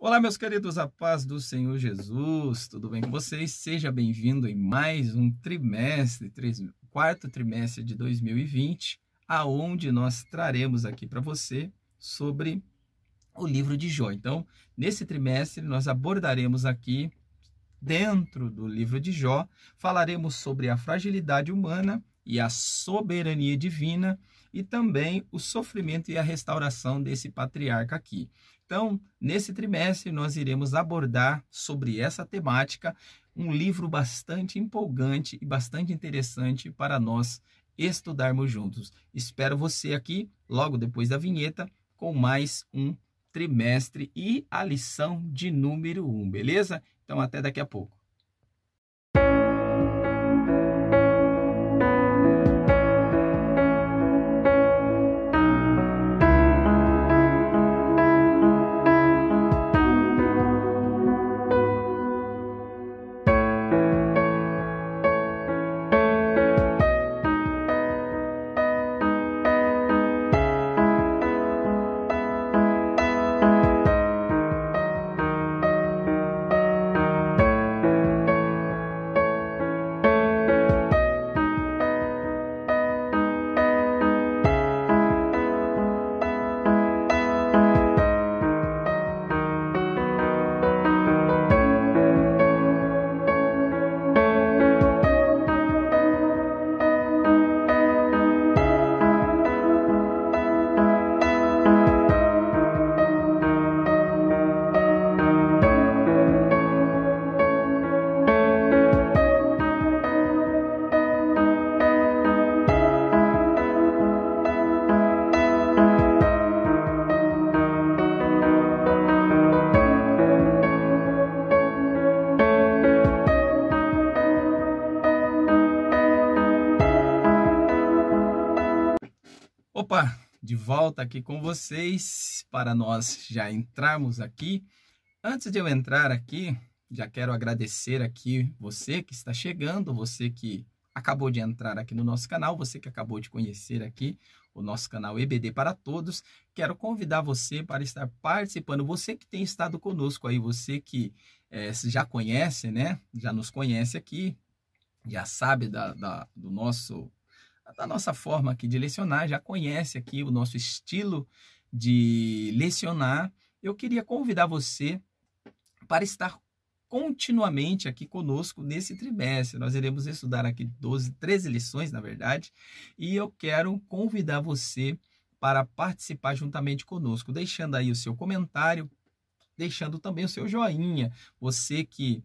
Olá, meus queridos, a paz do Senhor Jesus, tudo bem com vocês? Seja bem-vindo em mais um quarto trimestre de 2020, aonde nós traremos aqui para você sobre o livro de Jó. Então, nesse trimestre, nós abordaremos aqui, dentro do livro de Jó, falaremos sobre a fragilidade humana e a soberania divina e também o sofrimento e a restauração desse patriarca aqui. Então, nesse trimestre, nós iremos abordar sobre essa temática, um livro bastante empolgante e bastante interessante para nós estudarmos juntos. Espero você aqui, logo depois da vinheta, com mais um trimestre e a lição de número 1, beleza? Então, até daqui a pouco. Opa, de volta aqui com vocês para nós já entrarmos aqui. Antes de eu entrar aqui, já quero agradecer aqui você que está chegando, você que acabou de entrar aqui no nosso canal, você que acabou de conhecer aqui o nosso canal EBD para Todos. Quero convidar você para estar participando, você que tem estado conosco aí, você que já conhece, né? Já nos conhece aqui, já sabe da nossa forma aqui de lecionar, já conhece aqui o nosso estilo de lecionar. Eu queria convidar você para estar continuamente aqui conosco nesse trimestre. Nós iremos estudar aqui 13 lições, na verdade, e eu quero convidar você para participar juntamente conosco, deixando aí o seu comentário, deixando também o seu joinha. Você que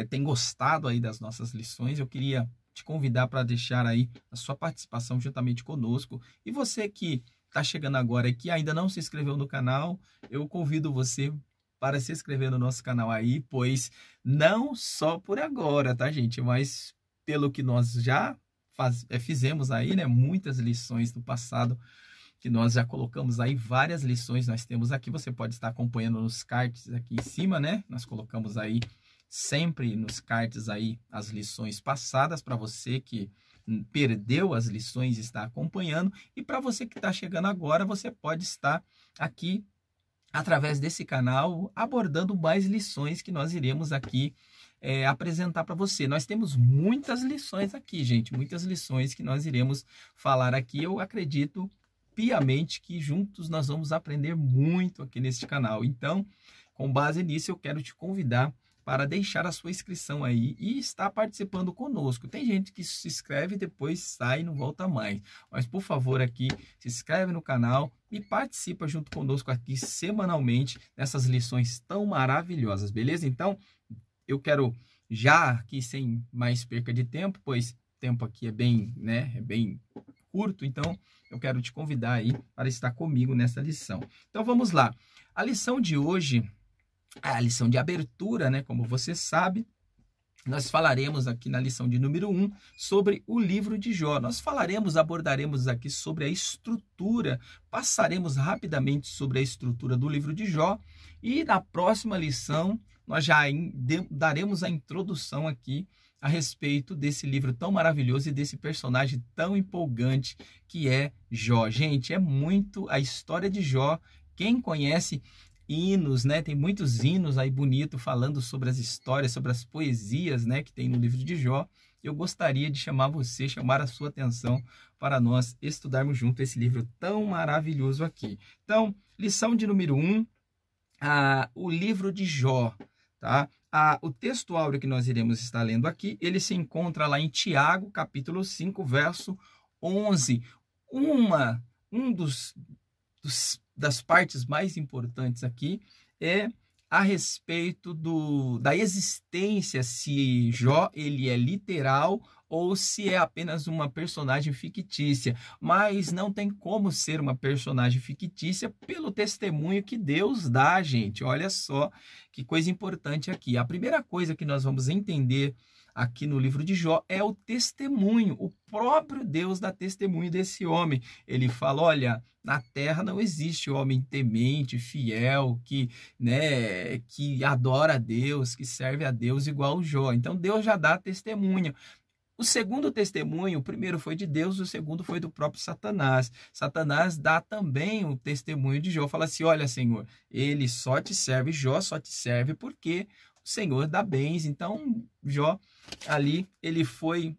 tem gostado aí das nossas lições, eu queria te convidar para deixar aí a sua participação juntamente conosco. E você que está chegando agora e que ainda não se inscreveu no canal, eu convido você para se inscrever no nosso canal aí, pois não só por agora, tá, gente? Mas pelo que nós já fizemos aí, né? Muitas lições do passado, que nós já colocamos aí várias lições, nós temos aqui, você pode estar acompanhando nos cards aqui em cima, né? Nós colocamos aí sempre nos cards aí as lições passadas para você que perdeu as lições e está acompanhando, e para você que está chegando agora, você pode estar aqui através desse canal abordando mais lições que nós iremos aqui apresentar para você. Nós temos muitas lições aqui, gente, muitas lições que nós iremos falar aqui. Eu acredito piamente que juntos nós vamos aprender muito aqui neste canal. Então, com base nisso, eu quero te convidar para deixar a sua inscrição aí e estar participando conosco. Tem gente que se inscreve e depois sai e não volta mais. Mas, por favor, aqui, se inscreve no canal e participa junto conosco aqui semanalmente nessas lições tão maravilhosas, beleza? Então, eu quero já aqui, sem mais perca de tempo, pois o tempo aqui é bem curto, então eu quero te convidar aí para estar comigo nessa lição. Então, vamos lá. A lição de hoje, a lição de abertura, né? Como você sabe, nós falaremos aqui na lição de número 1 sobre o livro de Jó. Nós abordaremos aqui sobre a estrutura, passaremos rapidamente sobre a estrutura do livro de Jó, e na próxima lição nós já daremos a introdução aqui a respeito desse livro tão maravilhoso e desse personagem tão empolgante que é Jó. Gente, é muito a história de Jó. Quem conhece hinos, né? Tem muitos hinos aí bonitos falando sobre as histórias, sobre as poesias, né, que tem no livro de Jó. Eu gostaria de chamar você, chamar a sua atenção para nós estudarmos junto esse livro tão maravilhoso aqui. Então, lição de número 1, o livro de Jó, tá? O texto áureo que nós iremos estar lendo aqui, ele se encontra lá em Tiago, capítulo 5, verso 11. Das partes mais importantes aqui é a respeito da existência, se Jó ele é literal ou se é apenas uma personagem fictícia. Mas não tem como ser uma personagem fictícia pelo testemunho que Deus dá, gente. Olha só que coisa importante aqui. A primeira coisa que nós vamos entender aqui no livro de Jó é o testemunho. O próprio Deus dá testemunho desse homem. Ele fala, olha, na terra não existe homem temente, fiel, que adora a Deus, que serve a Deus igual o Jó. Então Deus já dá testemunho. O segundo testemunho, o primeiro foi de Deus, o segundo foi do próprio Satanás. Satanás dá também o testemunho de Jó. Fala assim, olha, Senhor, ele só te serve, Jó só te serve porque o Senhor dá bens. Então, Jó, ali, ele foi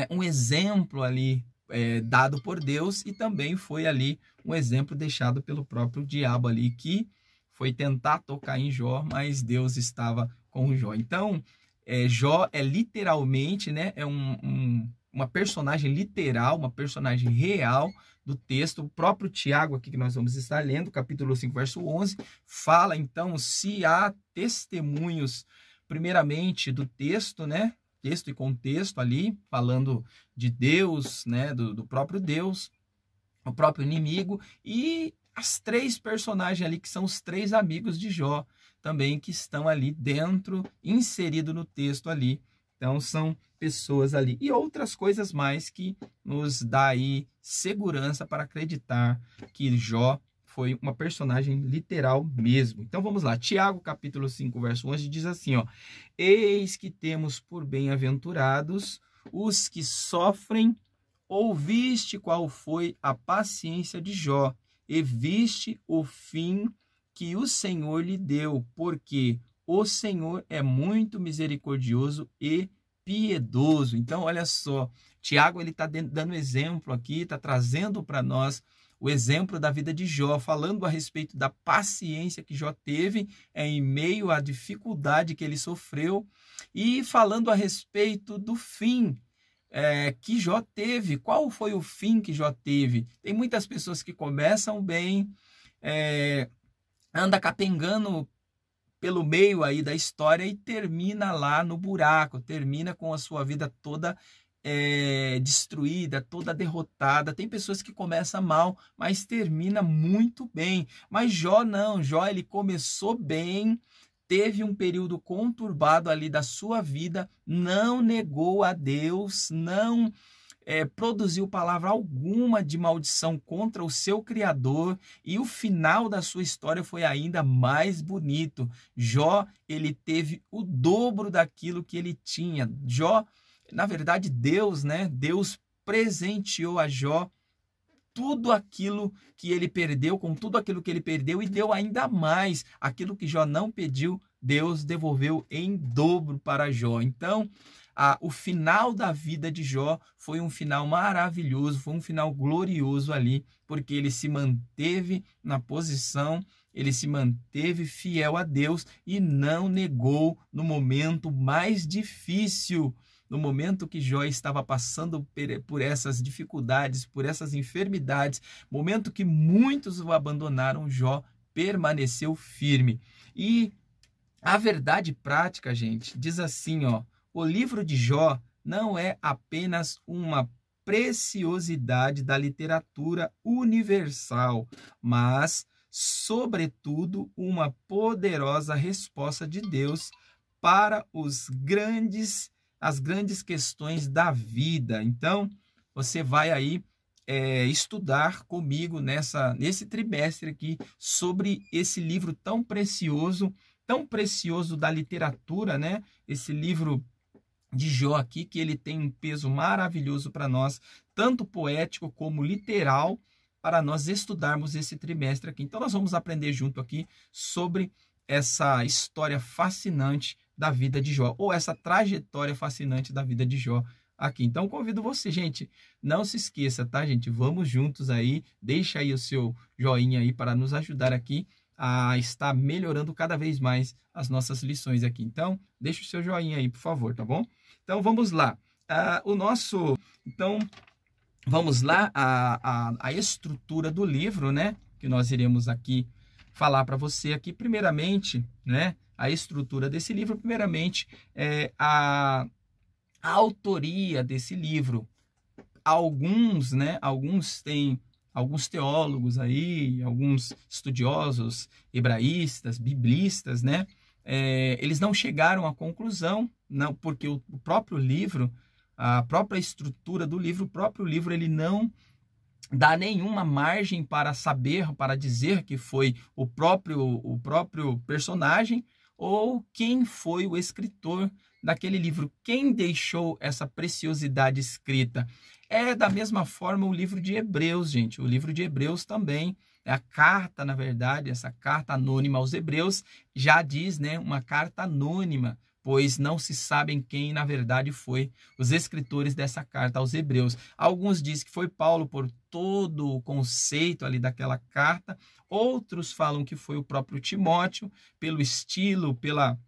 um exemplo ali dado por Deus e também foi ali um exemplo deixado pelo próprio diabo ali, que foi tentar tocar em Jó, mas Deus estava com Jó. Então, Jó é literalmente, né, uma personagem literal, uma personagem real do texto. O próprio Tiago aqui que nós vamos estar lendo, capítulo 5, verso 11, fala então se há testemunhos, primeiramente do texto, né, texto e contexto ali, falando de Deus, né, do próprio Deus, o próprio inimigo e as três personagens ali que são os três amigos de Jó, também que estão ali dentro, inserido no texto ali. Então, são pessoas ali. E outras coisas mais que nos dá aí segurança para acreditar que Jó foi uma personagem literal mesmo. Então, vamos lá. Tiago, capítulo 5, verso 11, diz assim, ó. Eis que temos por bem-aventurados os que sofrem. Ouviste qual foi a paciência de Jó, e viste o fim que o Senhor lhe deu, porque o Senhor é muito misericordioso e piedoso. Então, olha só, Tiago ele está dando exemplo aqui, está trazendo para nós o exemplo da vida de Jó, falando a respeito da paciência que Jó teve em meio à dificuldade que ele sofreu e falando a respeito do fim que Jó teve. Qual foi o fim que Jó teve? Tem muitas pessoas que começam bem, anda capengando pelo meio aí da história e termina lá no buraco, termina com a sua vida toda destruída, toda derrotada. Tem pessoas que começam mal, mas termina muito bem. Mas Jó não, Jó ele começou bem, teve um período conturbado ali da sua vida, não negou a Deus, não produziu palavra alguma de maldição contra o seu Criador, e o final da sua história foi ainda mais bonito. Jó, ele teve o dobro daquilo que ele tinha. Jó, na verdade, Deus, né? Deus presenteou a Jó tudo aquilo que ele perdeu, com tudo aquilo que ele perdeu, e deu ainda mais. Aquilo que Jó não pediu, Deus devolveu em dobro para Jó. Então, o final da vida de Jó foi um final maravilhoso, foi um final glorioso ali, porque ele se manteve na posição, ele se manteve fiel a Deus e não negou no momento mais difícil. No momento que Jó estava passando por essas dificuldades, por essas enfermidades, momento que muitos o abandonaram, Jó permaneceu firme. E a verdade prática, gente, diz assim, ó, o livro de Jó não é apenas uma preciosidade da literatura universal, mas, sobretudo, uma poderosa resposta de Deus para as grandes questões da vida. Então, você vai aí estudar comigo nesse trimestre aqui sobre esse livro tão precioso da literatura, né? Esse livro de Jó aqui, que ele tem um peso maravilhoso para nós, tanto poético como literal, para nós estudarmos esse trimestre aqui. Então, nós vamos aprender junto aqui sobre essa história fascinante da vida de Jó, ou essa trajetória fascinante da vida de Jó aqui. Então, convido você, gente, não se esqueça, tá, gente? Vamos juntos aí, deixa aí o seu joinha aí para nos ajudar aqui a estar melhorando cada vez mais as nossas lições aqui. Então, deixa o seu joinha aí, por favor, tá bom? Então, vamos lá. Então, vamos lá, a estrutura do livro, né? Que nós iremos aqui falar para você aqui, primeiramente, né? A estrutura desse livro, primeiramente, a autoria desse livro. Alguns teólogos aí, alguns estudiosos hebraístas, biblistas, né? Eles não chegaram à conclusão, não, porque o próprio livro, a própria estrutura do livro, o próprio livro, ele não dá nenhuma margem para saber, para dizer que foi o próprio personagem ou quem foi o escritor daquele livro, quem deixou essa preciosidade escrita. É da mesma forma o livro de Hebreus, gente. O livro de Hebreus também é a carta, na verdade, essa carta anônima aos Hebreus, já diz, né, uma carta anônima, pois não se sabem quem, na verdade, foi os escritores dessa carta aos Hebreus. Alguns dizem que foi Paulo por todo o conceito ali daquela carta, outros falam que foi o próprio Timóteo, pelo estilo, pela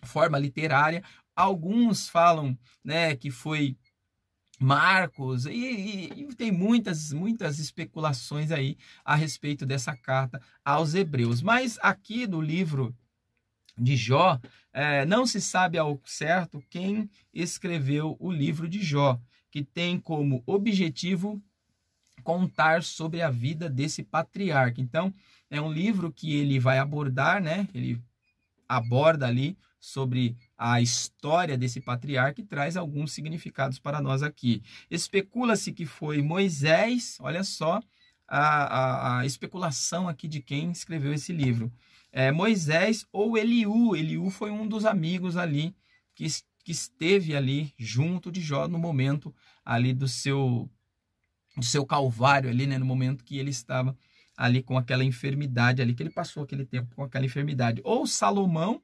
forma literária. Alguns falam, né, que foi Marcos, e tem muitas especulações aí a respeito dessa carta aos Hebreus. Mas aqui no livro de Jó, não se sabe ao certo quem escreveu o livro de Jó, que tem como objetivo contar sobre a vida desse patriarca. Então, é um livro que ele vai abordar, né? Ele aborda ali sobre a história desse patriarca e traz alguns significados para nós aqui. Especula-se que foi Moisés, olha só a especulação aqui de quem escreveu esse livro. Moisés ou Eliú. Eliú foi um dos amigos ali que esteve ali junto de Jó no momento ali do seu calvário ali, né? No momento que ele estava ali com aquela enfermidade ali, que ele passou aquele tempo com aquela enfermidade. Ou Salomão,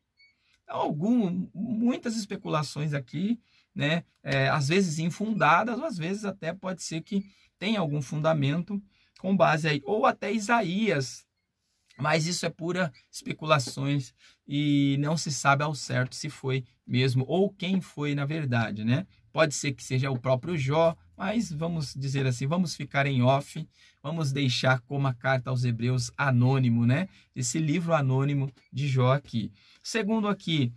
muitas especulações aqui, né? Às vezes infundadas, ou às vezes até pode ser que tenha algum fundamento com base aí, ou até Isaías, mas isso é pura especulações e não se sabe ao certo se foi mesmo ou quem foi na verdade, né? Pode ser que seja o próprio Jó, mas vamos dizer assim, vamos ficar em off, vamos deixar como a carta aos Hebreus anônimo, né? Esse livro anônimo de Jó aqui. Segundo aqui,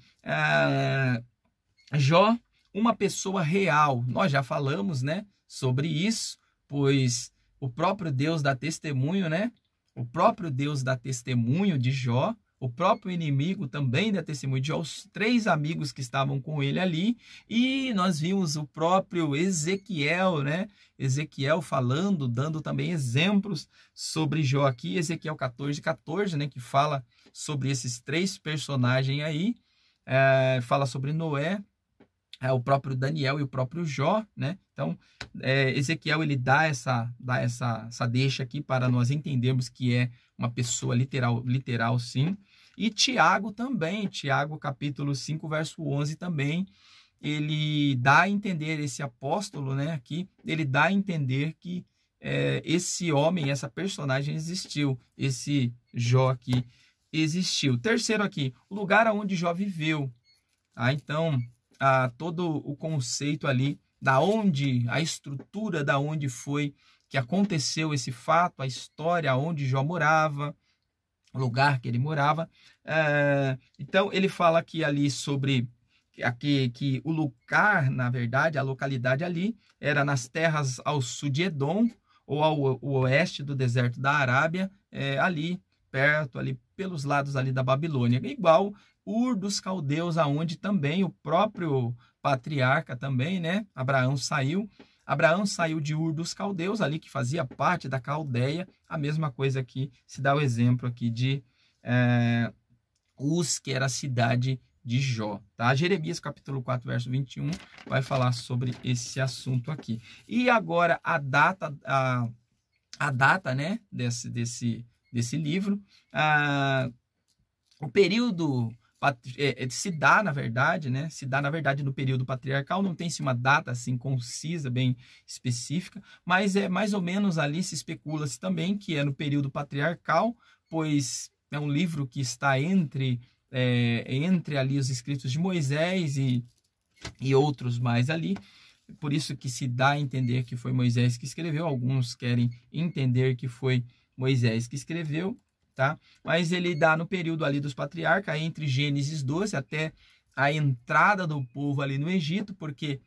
Jó, uma pessoa real. Nós já falamos, né, sobre isso, pois o próprio Deus dá testemunho, né? O próprio Deus dá testemunho de Jó, o próprio inimigo também dá testemunho de Jó, os 3 amigos que estavam com ele ali, e nós vimos o próprio Ezequiel, né? Ezequiel falando, dando também exemplos sobre Jó aqui, Ezequiel 14:14, né? Que fala sobre esses 3 personagens aí, fala sobre Noé, o próprio Daniel e o próprio Jó, né? Então, Ezequiel, ele dá essa deixa aqui para nós entendermos que é uma pessoa literal sim. E Tiago também, Tiago capítulo 5, verso 11 também, ele dá a entender, esse apóstolo, né, aqui, ele dá a entender que esse homem, essa personagem existiu, esse Jó aqui existiu. Terceiro aqui, o lugar onde Jó viveu. Então, todo o conceito ali, a estrutura da onde foi que aconteceu esse fato, a história, onde Jó morava, o lugar que ele morava. Então, ele fala aqui ali sobre que o lugar, na verdade, a localidade ali, era nas terras ao sul de Edom, ou ao oeste do deserto da Arábia, ali perto, ali pelos lados ali da Babilônia, igual Ur dos Caldeus, aonde também o próprio patriarca também, né, Abraão saiu de Ur dos Caldeus, ali que fazia parte da Caldeia. A mesma coisa aqui, se dá o exemplo aqui de Uz, que era a cidade de Jó, tá? Jeremias capítulo 4, verso 21, vai falar sobre esse assunto aqui. E agora a data a data, né, desse livro. O período se dá, na verdade, né? Se dá, na verdade, no período patriarcal, não tem-se uma data assim concisa, bem específica, mas é mais ou menos ali se especula-se também que é no período patriarcal, pois é um livro que está entre ali os escritos de Moisés e outros mais ali. Por isso que se dá a entender que foi Moisés que escreveu. Alguns querem entender que foi Moisés que escreveu, tá? Mas ele dá no período ali dos patriarcas, entre Gênesis 12 até a entrada do povo ali no Egito, porque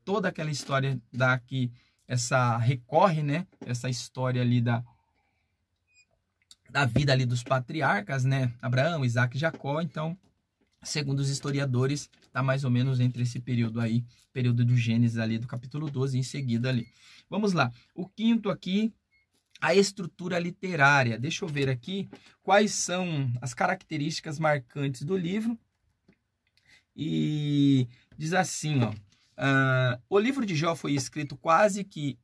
toda aquela história daqui, recorre, né? Essa história ali da vida ali dos patriarcas, né? Abraão, Isaac e Jacó. Então, segundo os historiadores, está mais ou menos entre esse período aí, período do Gênesis ali, do capítulo 12, em seguida ali. Vamos lá. O quinto aqui, a estrutura literária. Deixa eu ver aqui quais são as características marcantes do livro. E diz assim, ó. O livro de Jó foi escrito quase que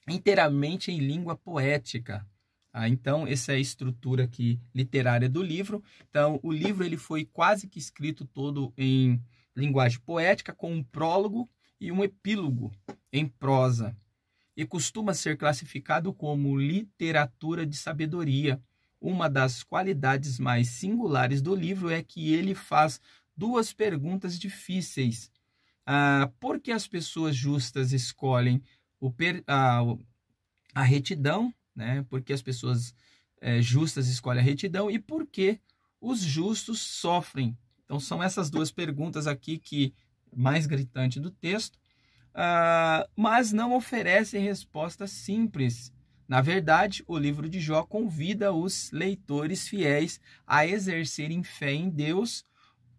inteiramente em língua poética. Então, essa é a estrutura aqui literária do livro. Então, o livro ele foi quase que escrito todo em linguagem poética, com um prólogo e um epílogo em prosa. E costuma ser classificado como literatura de sabedoria. Uma das qualidades mais singulares do livro é que ele faz duas perguntas difíceis. Por que as pessoas justas escolhem a retidão, né? Porque as pessoas justas escolhem a retidão e por que os justos sofrem? Então, são essas duas perguntas aqui que mais gritante do texto, mas não oferecem resposta simples. Na verdade, o livro de Jó convida os leitores fiéis a exercerem fé em Deus,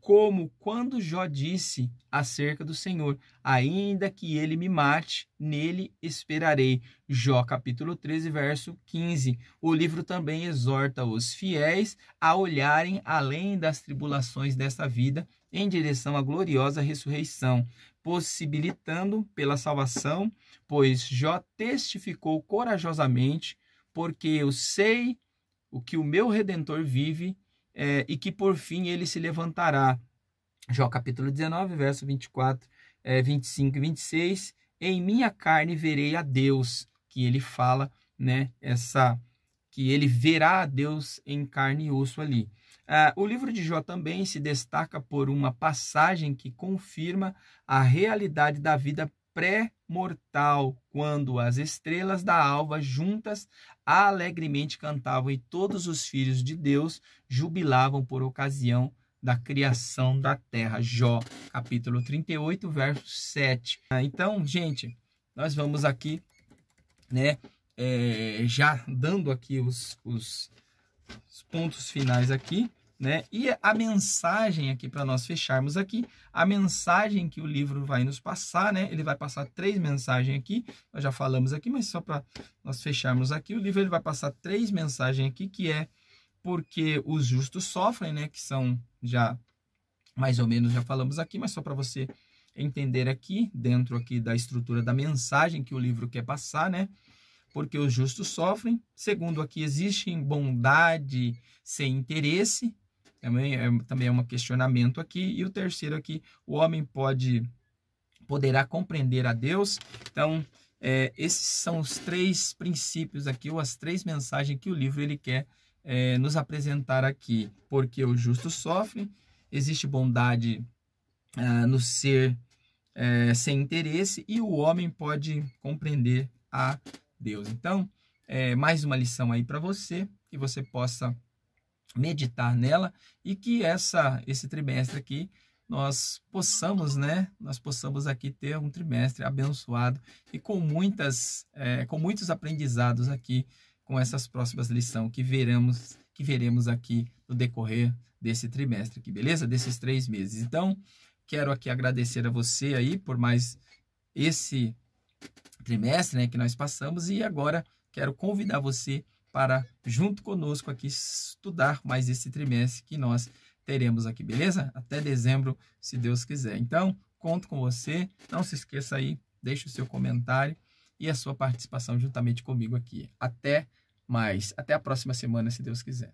como quando Jó disse acerca do Senhor: ainda que ele me mate, nele esperarei. Jó capítulo 13, verso 15. O livro também exorta os fiéis a olharem além das tribulações desta vida em direção à gloriosa ressurreição, possibilitando pela salvação, pois Jó testificou corajosamente: porque eu sei o que o meu Redentor vive, e que por fim ele se levantará. Jó capítulo 19, verso 24, 25 e 26. Em minha carne verei a Deus, que ele fala, né? Que ele verá a Deus em carne e osso ali. O livro de Jó também se destaca por uma passagem que confirma a realidade da vida pré-mortal, quando as estrelas da alva juntas alegremente cantavam e todos os filhos de Deus jubilavam por ocasião da criação da terra. Jó, capítulo 38, verso 7. Então, gente, nós vamos aqui, né, já dando aqui os pontos finais aqui, né? E a mensagem aqui, para nós fecharmos aqui, a mensagem que o livro vai nos passar, né? Ele vai passar 3 mensagens aqui, nós já falamos aqui, mas só para nós fecharmos aqui, o livro ele vai passar 3 mensagens aqui, que é porque os justos sofrem, né? Que são já, mais ou menos, já falamos aqui, mas só para você entender aqui, dentro aqui da estrutura da mensagem que o livro quer passar, né? Porque os justos sofrem. Segundo, aqui existe bondade sem interesse, também é um questionamento aqui. E o terceiro aqui, o homem poderá compreender a Deus. Então, esses são os 3 princípios aqui, ou as 3 mensagens que o livro ele quer nos apresentar aqui. Porque os justos sofrem, existe bondade no ser sem interesse, e o homem pode compreender a Deus. Então, mais uma lição aí para você, que você possa meditar nela e que esse trimestre aqui nós possamos, né? Nós possamos aqui ter um trimestre abençoado e com muitos aprendizados aqui com essas próximas lições que veremos aqui no decorrer desse trimestre aqui, beleza? Desses 3 meses. Então, quero aqui agradecer a você aí por mais esse trimestre, né, que nós passamos, e agora quero convidar você para, junto conosco aqui, estudar mais esse trimestre que nós teremos aqui, beleza? Até dezembro, se Deus quiser. Então, conto com você. Não se esqueça aí, deixe o seu comentário e a sua participação juntamente comigo aqui. Até mais. Até a próxima semana, se Deus quiser.